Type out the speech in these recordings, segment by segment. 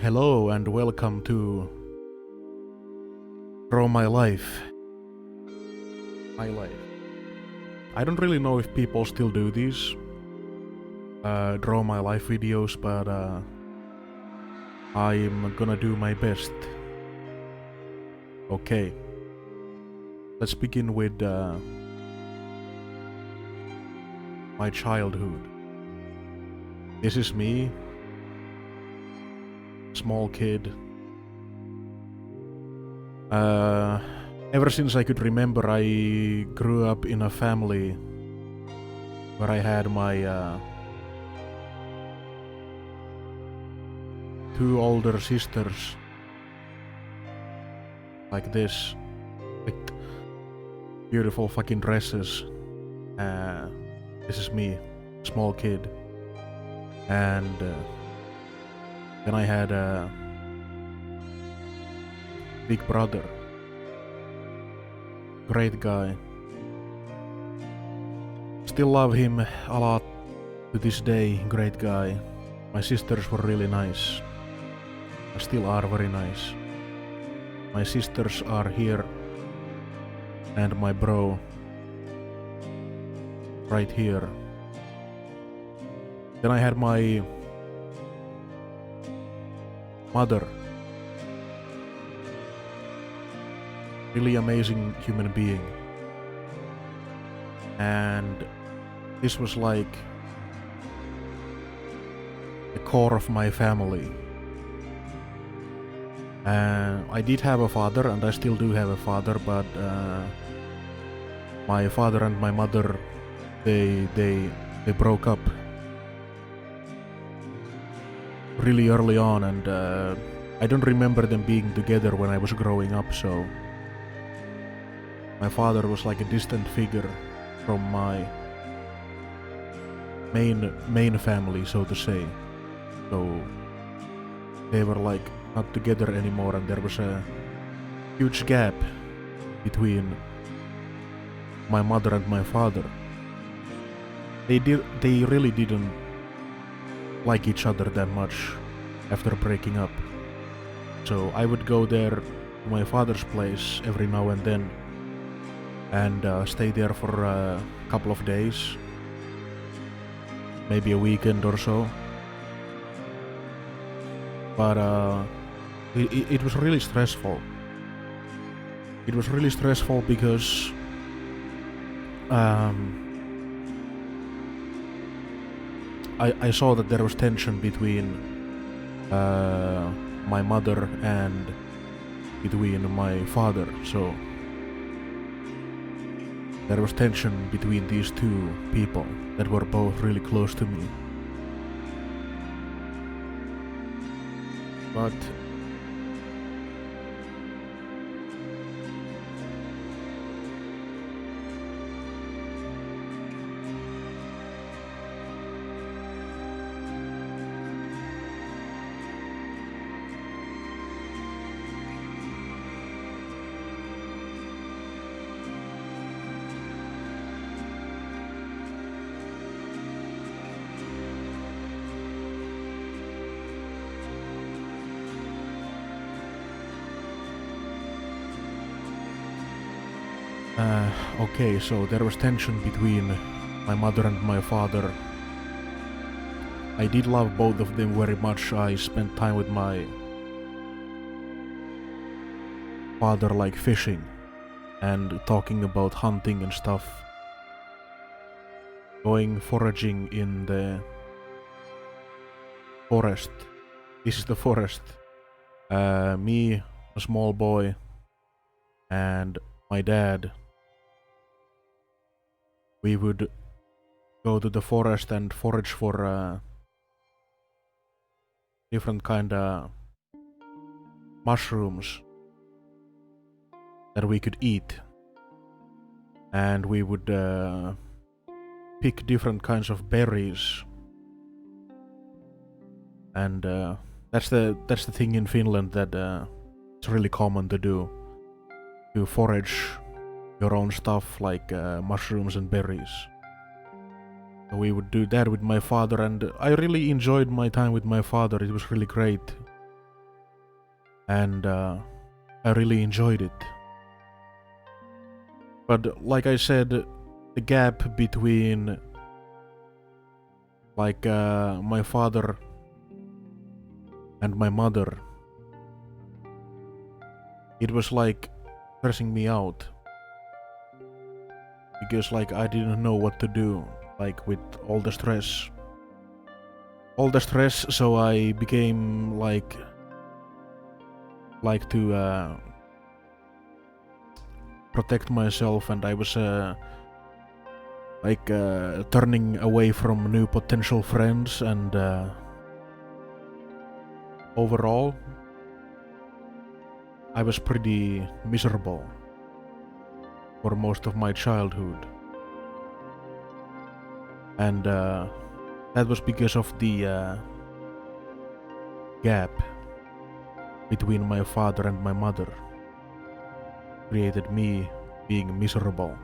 Hello and welcome to Draw My Life. My life. I don't really know if people still do these Draw My Life videos, but I'm gonna do my best. Okay. Let's begin with my childhood. This is me, small kid. Ever since I could remember, I grew up in a family where I had my two older sisters, like this, with beautiful fucking dresses. This is me, small kid, and then I had a big brother, great guy. Still love him a lot to this day, great guy. My sisters were really nice, still are very nice. My sisters are here, and my bro right here. Then I had my mother, really amazing human being, and this was like the core of my family. I did have a father, and I still do have a father, but my father and my mother, they broke up really early on, and I don't remember them being together when I was growing up, so my father was like a distant figure from my main family, so to say. So they were like not together anymore, and there was a huge gap between my mother and my father. They really didn't like each other that much after breaking up. So I would go there to my father's place every now and then and stay there for a couple of days, maybe a weekend or so. But it was really stressful. It was really stressful because I saw that there was tension between my mother and between my father, so there was tension between these two people that were both really close to me. But okay, so there was tension between my mother and my father. I did love both of them very much. I spent time with my father like fishing and talking about hunting and stuff, going foraging in the forest. This is the forest. Me, a small boy, and my dad, we would go to the forest and forage for different kind of mushrooms that we could eat, and we would pick different kinds of berries, and that's the thing in Finland that it's really common to do, to forage your own stuff like mushrooms and berries. So we would do that with my father, and I really enjoyed my time with my father. It was really great. and I really enjoyed it. But like I said, the gap between my father and my mother, it was like stressing me out, because like I didn't know what to do, like with all the stress. So I became like to protect myself, and I was turning away from new potential friends, and overall I was pretty miserable for most of my childhood. And that was because of the gap between my father and my mother created me being miserable.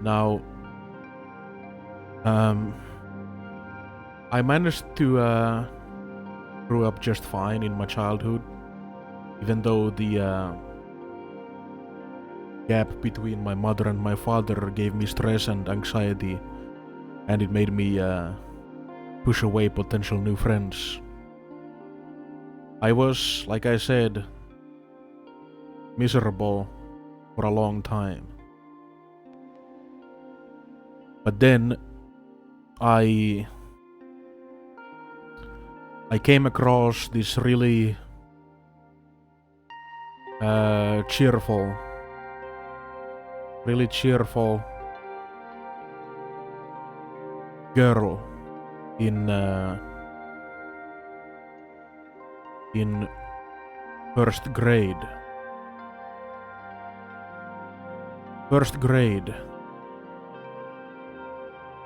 Now, I managed to grow up just fine in my childhood, even though the gap between my mother and my father gave me stress and anxiety, and it made me push away potential new friends. I was, like I said, miserable for a long time. But then I came across this really cheerful girl in first grade.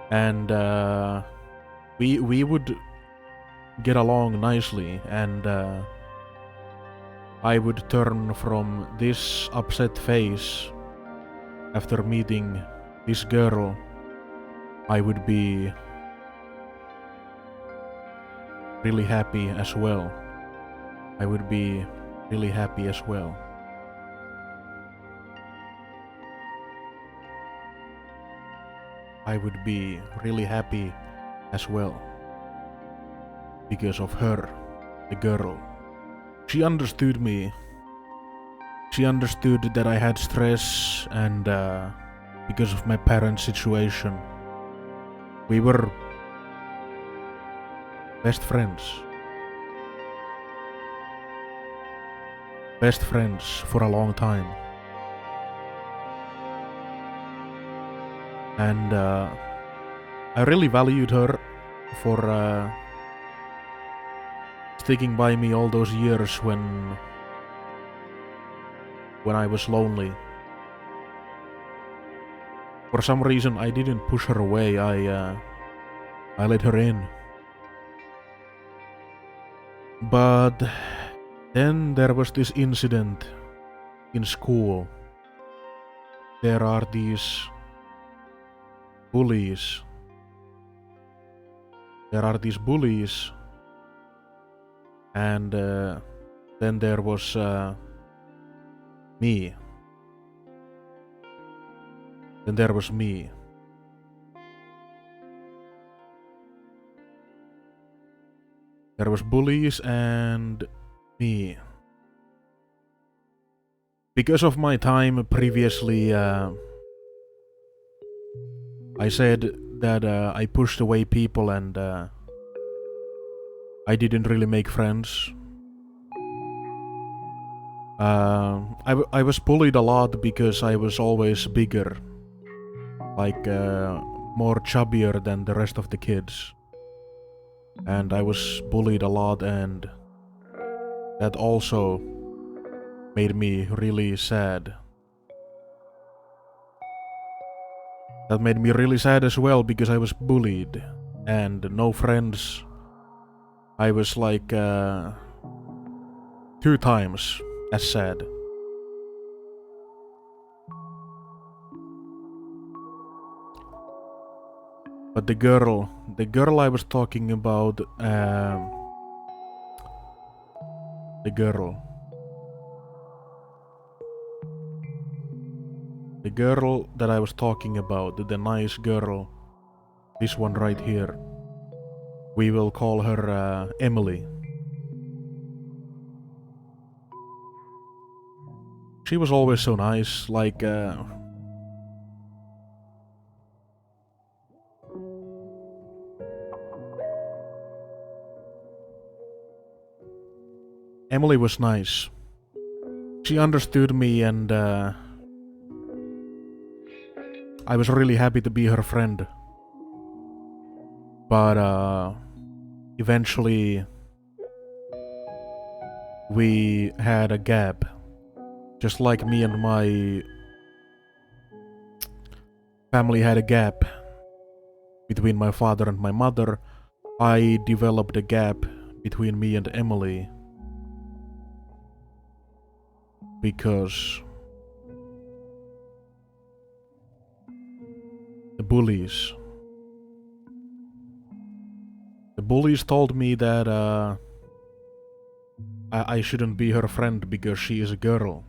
And we would get along nicely, and I would turn from this upset face after meeting this girl. I would be really happy as well. I would be really happy as well. I would be really happy as well because of her, the girl. She understood me. She understood that I had stress, and because of my parents' situation, we were best friends. Best friends for a long time. And I really valued her for sticking by me all those years when I was lonely. For some reason I didn't push her away, I let her in. But then there was this incident in school. There are these bullies. And then there was me. There was bullies and me. Because of my time previously, I said that I pushed away people, and I didn't really make friends. I was bullied a lot because I was always bigger, like more chubbier than the rest of the kids. And I was bullied a lot, and that also made me really sad. That made me really sad as well, because I was bullied and no friends. I was like 2 times as sad. But the girl I was talking about, the girl that I was talking about, the nice girl, this one right here, we will call her Emily. She was always so nice, like Emily was nice. She understood me, and I was really happy to be her friend. But eventually we had a gap. Just like me and my family had a gap between my father and my mother, I developed a gap between me and Emily. Because the bullies told me that I shouldn't be her friend because she is a girl.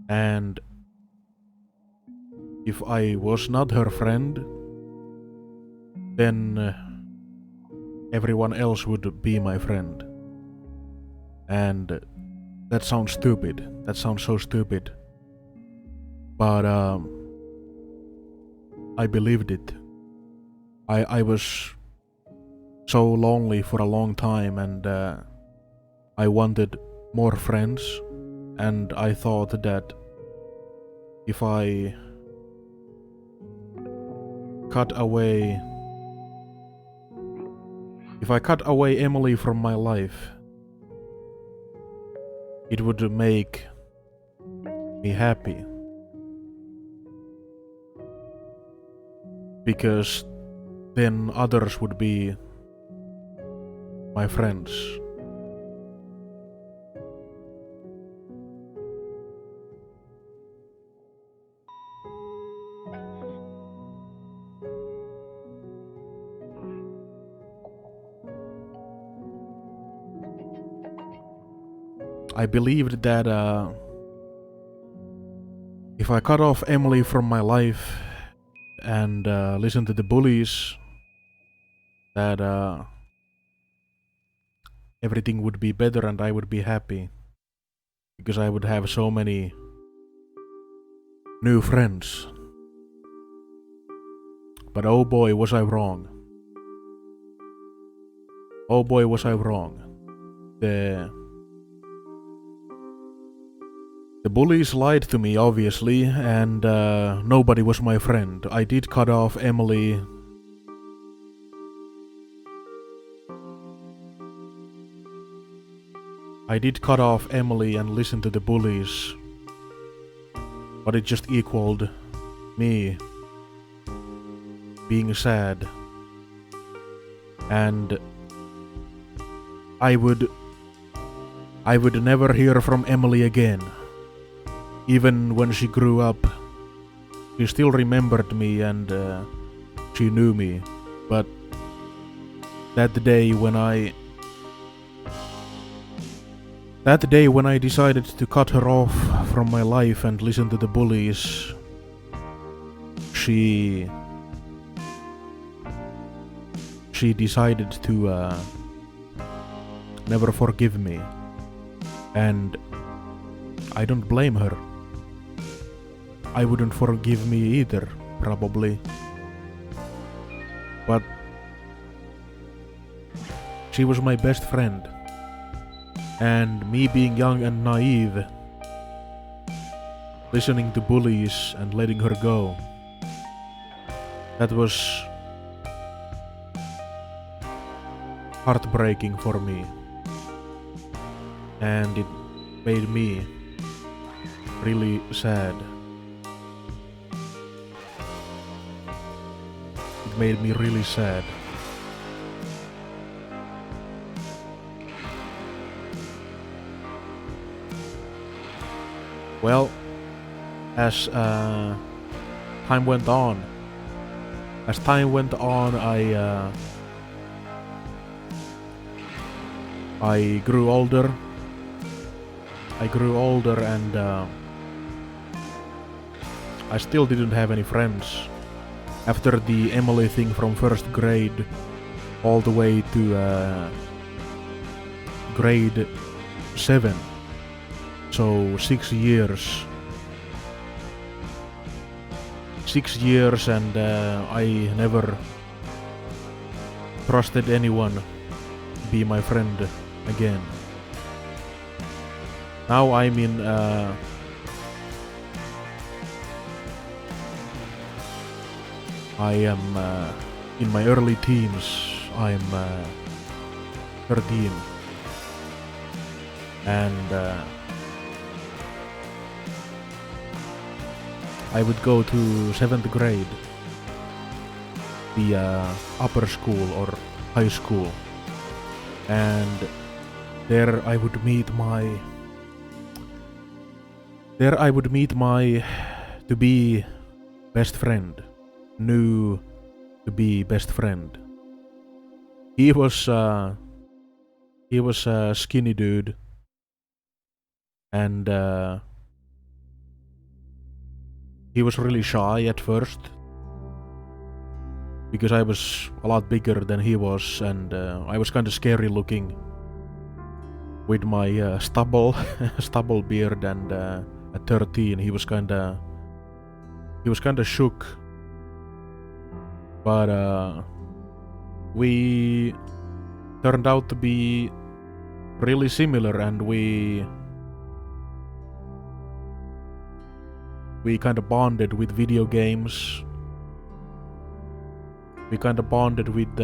And if I was not her friend, then everyone else would be my friend. And that sounds stupid. That sounds so stupid. But I believed it. I was so lonely for a long time, and I wanted more friends, and I thought that if I cut away Emily from my life, it would make me happy. Because then others would be my friends. I believed that if I cut off Emily from my life and listen to the bullies, that everything would be better and I would be happy. Because I would have so many new friends. But oh boy, was I wrong. Oh boy, was I wrong. The bullies lied to me, obviously, and nobody was my friend. I did cut off Emily. I did cut off Emily and listen to the bullies, but it just equaled me being sad. And I would never hear from Emily again. Even when she grew up, she still remembered me and she knew me. But that day when I decided to cut her off from my life and listen to the bullies, she decided to never forgive me. And I don't blame her. I wouldn't forgive me either, probably. But she was my best friend. And me being young and naive, listening to bullies and letting her go, that was heartbreaking for me. And it made me really sad. It made me really sad. Well, as time went on, as time went on, I grew older. And I still didn't have any friends. After the Emily thing from first grade all the way to grade 7. So 6 years. 6 years and I never trusted anyone to be my friend again. Now I'm in I am in my early teens. I'm 13 and I would go to 7th grade, the upper school or high school, and there I would meet my to be best friend, new to be best friend. He was a skinny dude, and he was really shy at first because I was a lot bigger than he was, and I was kind of scary looking with my stubble beard, and at 13 he was kind of shook, but we turned out to be really similar, and we kind of bonded with video games. We kind of bonded with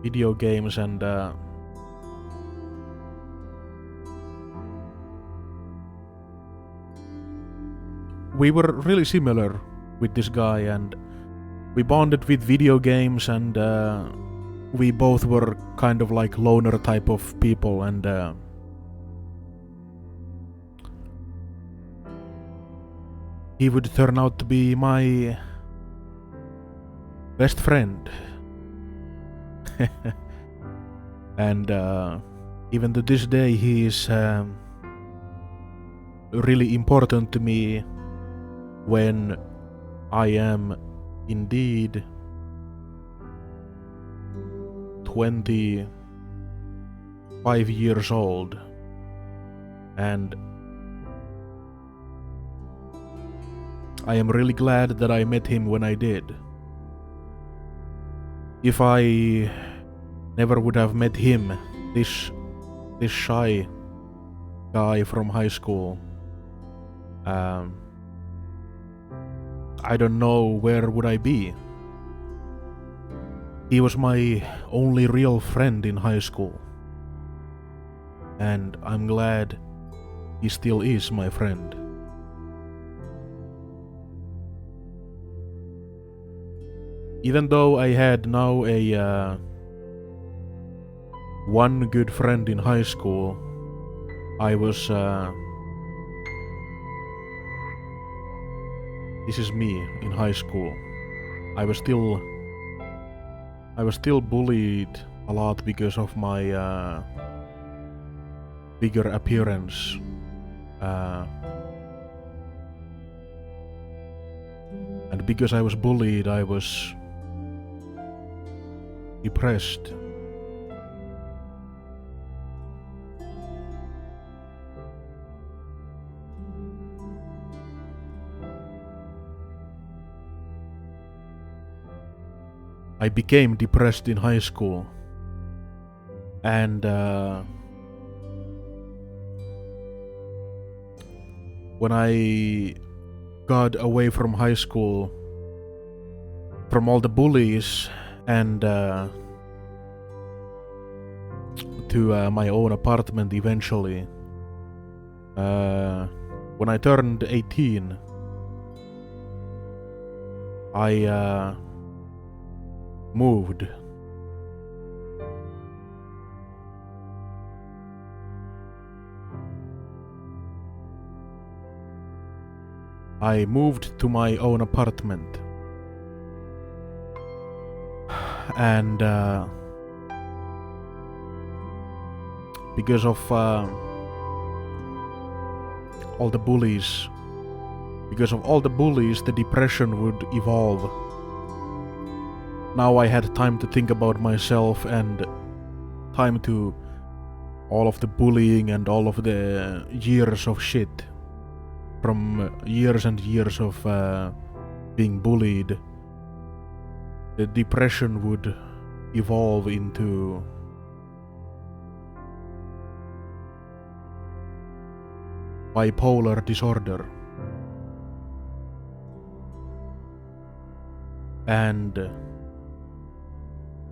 video games, and we were really similar with this guy, and we bonded with video games, and we both were kind of like loner type of people, and he would turn out to be my best friend. And even to this day he is really important to me when I am indeed 25 years old, and I am really glad that I met him when I did. If I never would have met him, this shy guy from high school, I don't know where would I be. He was my only real friend in high school, and I'm glad he still is my friend. Even though I had now a one good friend in high school, I was this is me in high school. I was still bullied a lot because of my bigger appearance. And because I was bullied, I was depressed. I became depressed in high school, and when I got away from high school, from all the bullies, and to my own apartment eventually. When I turned 18, I moved. I moved to my own apartment, And because of all the bullies, the depression would evolve. Now I had time to think about myself and time to all of the bullying and all of the years of shit. From years and years of being bullied, the depression would evolve into bipolar disorder. And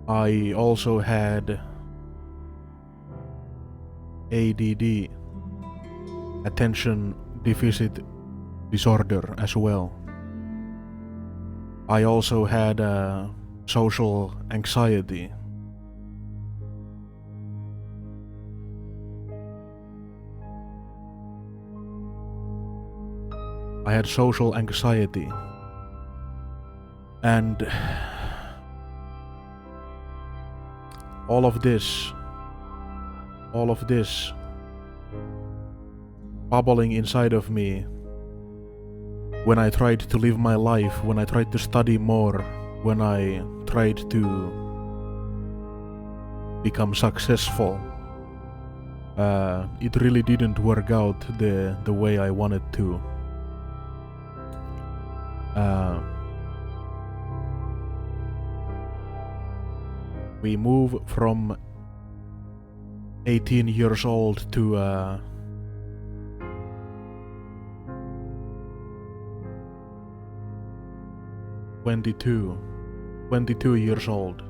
I also had ADD, attention deficit disorder, as well. I also had social anxiety. I had social anxiety. And all of this bubbling inside of me when I tried to live my life, when I tried to study more, when I tried to become successful, it really didn't work out the way I wanted to. We move from 18 years old to 22 years old,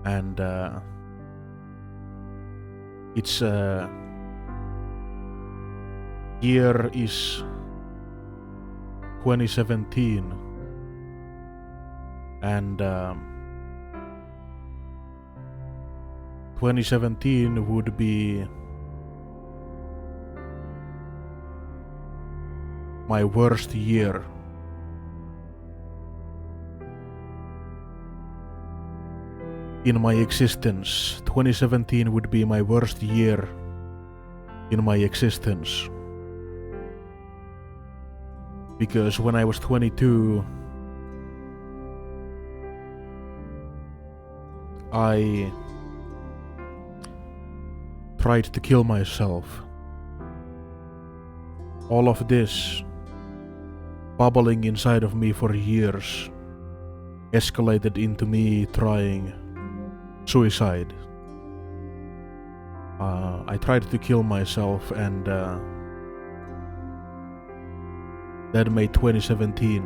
and its year is 2017, and 2017 would be my worst year. In my existence. 2017 would be my worst year in my existence. Because when I was 22, I tried to kill myself. All of this bubbling inside of me for years escalated into me trying suicide. I tried to kill myself, and that made 2017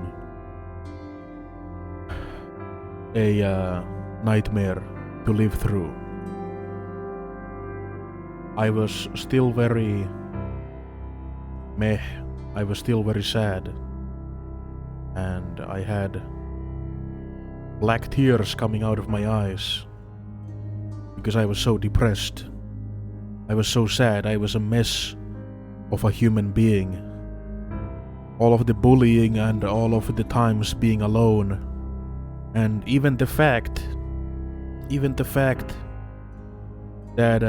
a nightmare to live through. I was still very meh, I was still very sad, and I had black tears coming out of my eyes because I was so depressed. I was so sad. I was a mess of a human being. All of the bullying and all of the times being alone, and even the fact that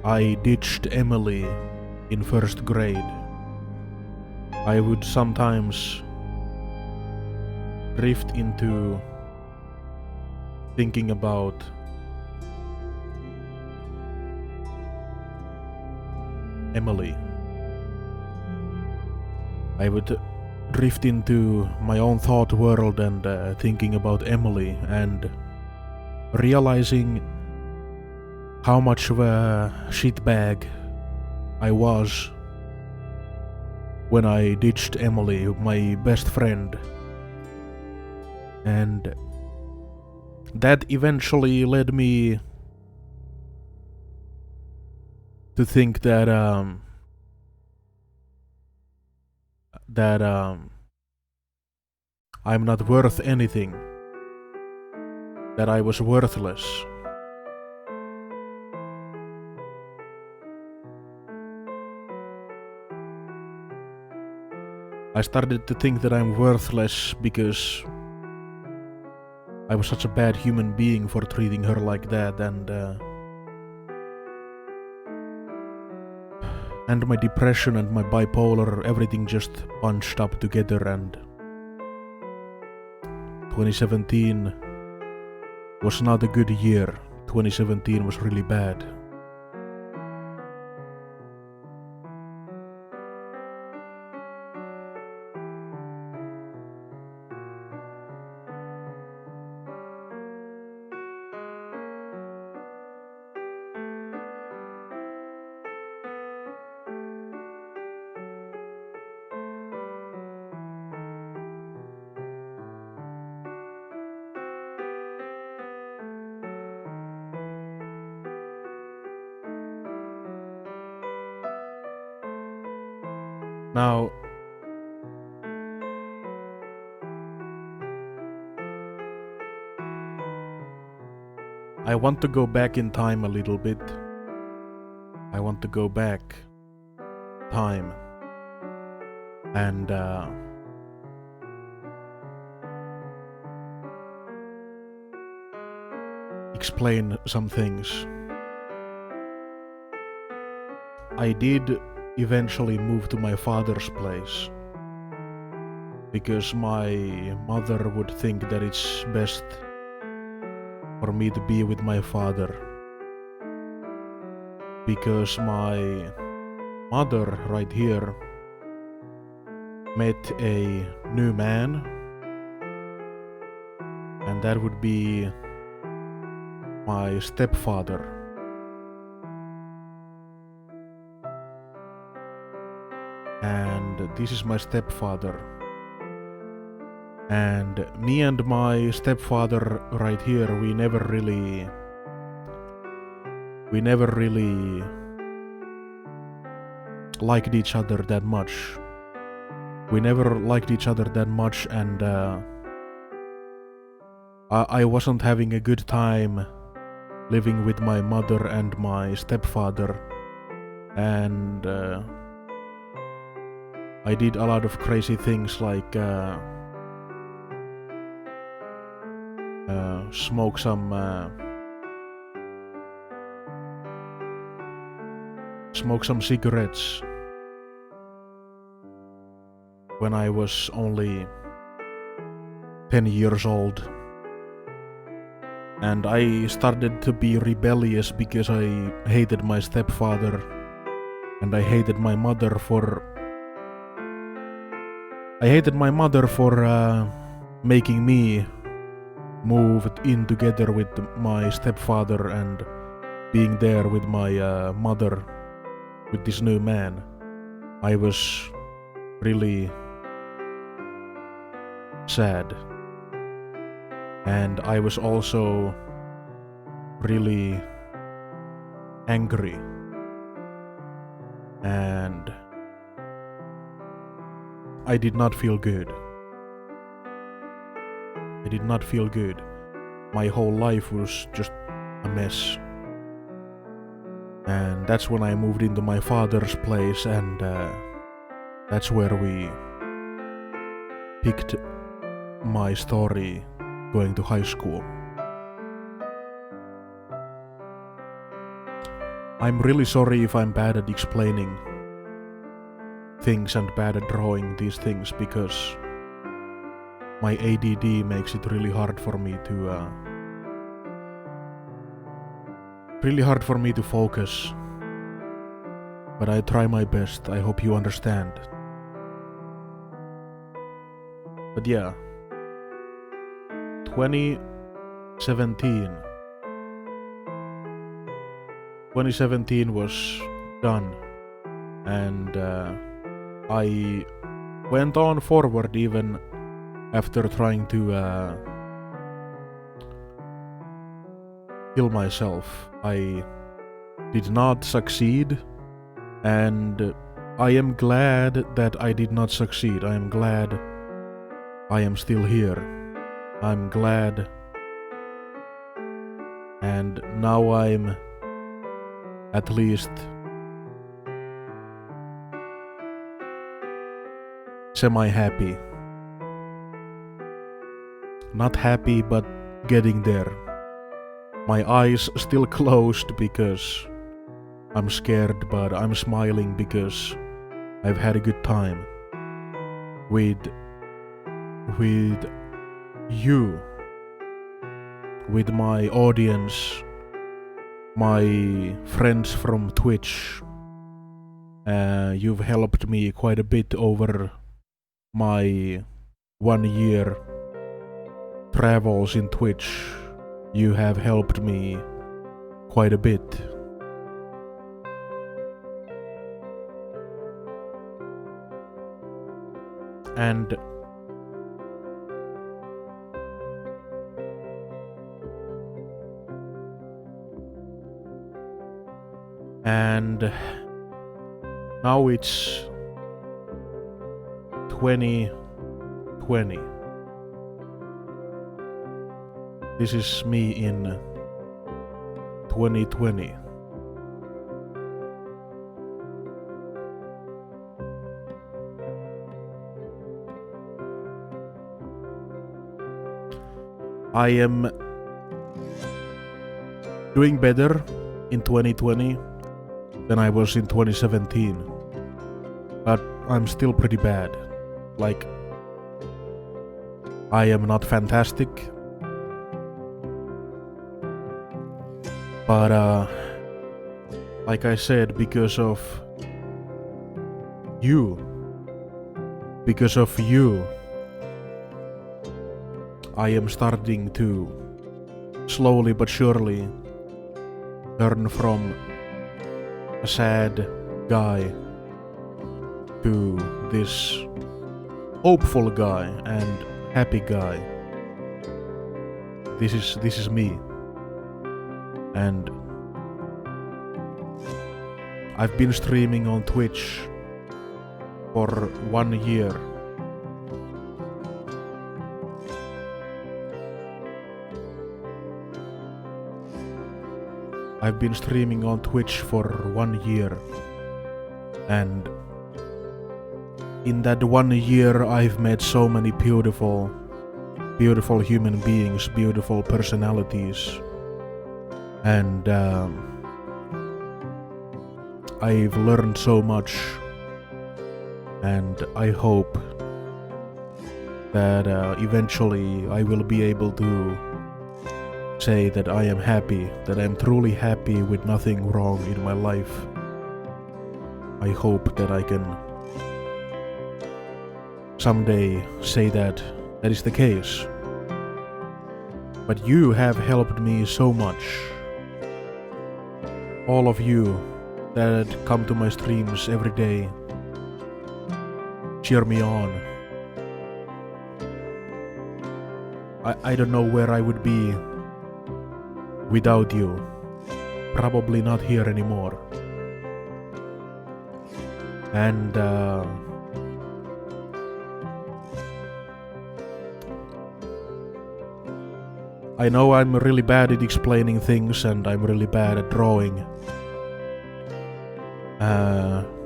I ditched Emily in first grade. I would sometimes drift into thinking about Emily. I would drift into my own thought world and thinking about Emily, and realizing how much of a shitbag I was when I ditched Emily, my best friend. And that eventually led me to think that I'm not worth anything, that I was worthless. I started to think that I'm worthless because I was such a bad human being for treating her like that, and my depression and my bipolar, everything just bunched up together, and 2017 was not a good year. 2017 was really bad. Now, I want to go back in time a little bit. I want to go back time and explain some things. I did eventually move to my father's place because my mother would think that it's best for me to be with my father, because my mother right here met a new man, and that would be my stepfather. And this is my stepfather. And me and my stepfather right here, we never really liked each other that much. We never liked each other that much, and I wasn't having a good time living with my mother and my stepfather, and I did a lot of crazy things like smoke some cigarettes when I was only 10 years old. And I started to be rebellious because I hated my stepfather and I hated my mother for making me move in together with my stepfather and being there with my mother with this new man. I was really sad, and I was also really angry, and I did not feel good. I did not feel good. My whole life was just a mess. And that's when I moved into my father's place, and that's where we picked my story going to high school. I'm really sorry if I'm bad at explaining things and bad at drawing these things, because my ADD makes it really hard for me to focus. But I try my best. I hope you understand. But yeah, 2017 was done, and I went on forward even after trying to kill myself. I did not succeed, and I am glad that I did not succeed. I am glad I am still here. I'm glad, and now I'm at least semi-happy. Not happy, but getting there. My eyes still closed because I'm scared, but I'm smiling because I've had a good time with you, with my audience, my friends from Twitch. You've helped me quite a bit over my 1 year travels in Twitch. You have helped me quite a bit. And now it's 2020. This is me in 2020. I am doing better in 2020 than I was in 2017, but I'm still pretty bad. Like, I am not fantastic, but like I said, because of you, I am starting to slowly but surely turn from a sad guy to this hopeful guy and happy guy. This is me. And I've been streaming on Twitch for 1 year. I've been streaming on Twitch for 1 year, and in that 1 year I've met so many beautiful human beings, beautiful personalities, and I've learned so much, and I hope that eventually I will be able to say that I am happy, that I'm truly happy with nothing wrong in my life. I hope that I can someday say that is the case. But you have helped me so much. All of you that come to my streams every day, cheer me on. I don't know where I would be without you. Probably not here anymore. And I know I'm really bad at explaining things, and I'm really bad at drawing.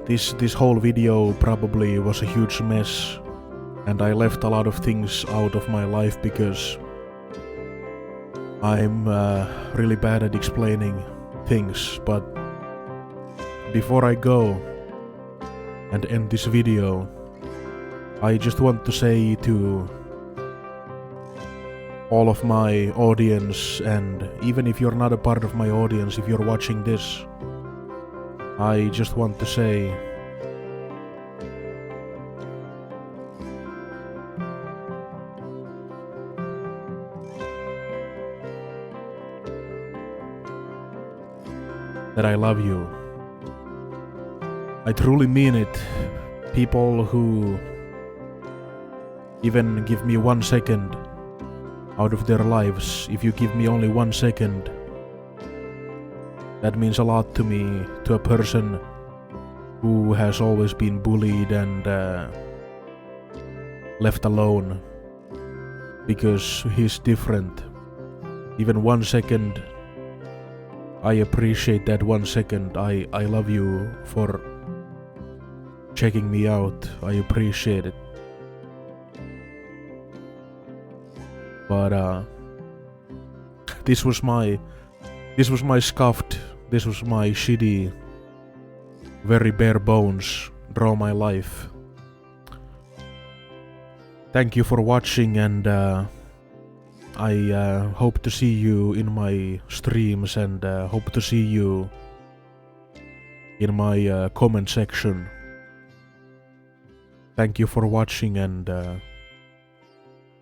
This whole video probably was a huge mess, and I left a lot of things out of my life because I'm really bad at explaining things. But before I go and end this video, I just want to say to all of my audience, and even if you're not a part of my audience, if you're watching this, I just want to say that I love you. I truly mean it. People who even give me 1 second out of their lives, if you give me only 1 second, that means a lot to me, to a person who has always been bullied and left alone because he's different. Even 1 second, I appreciate that 1 second. I love you for checking me out. I appreciate it. But this was my scuffed, this was my shitty, very bare bones draw my life. Thank you for watching, and I hope to see you in my streams, and hope to see you in my comment section. Thank you for watching, and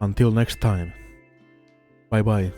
until next time, bye bye.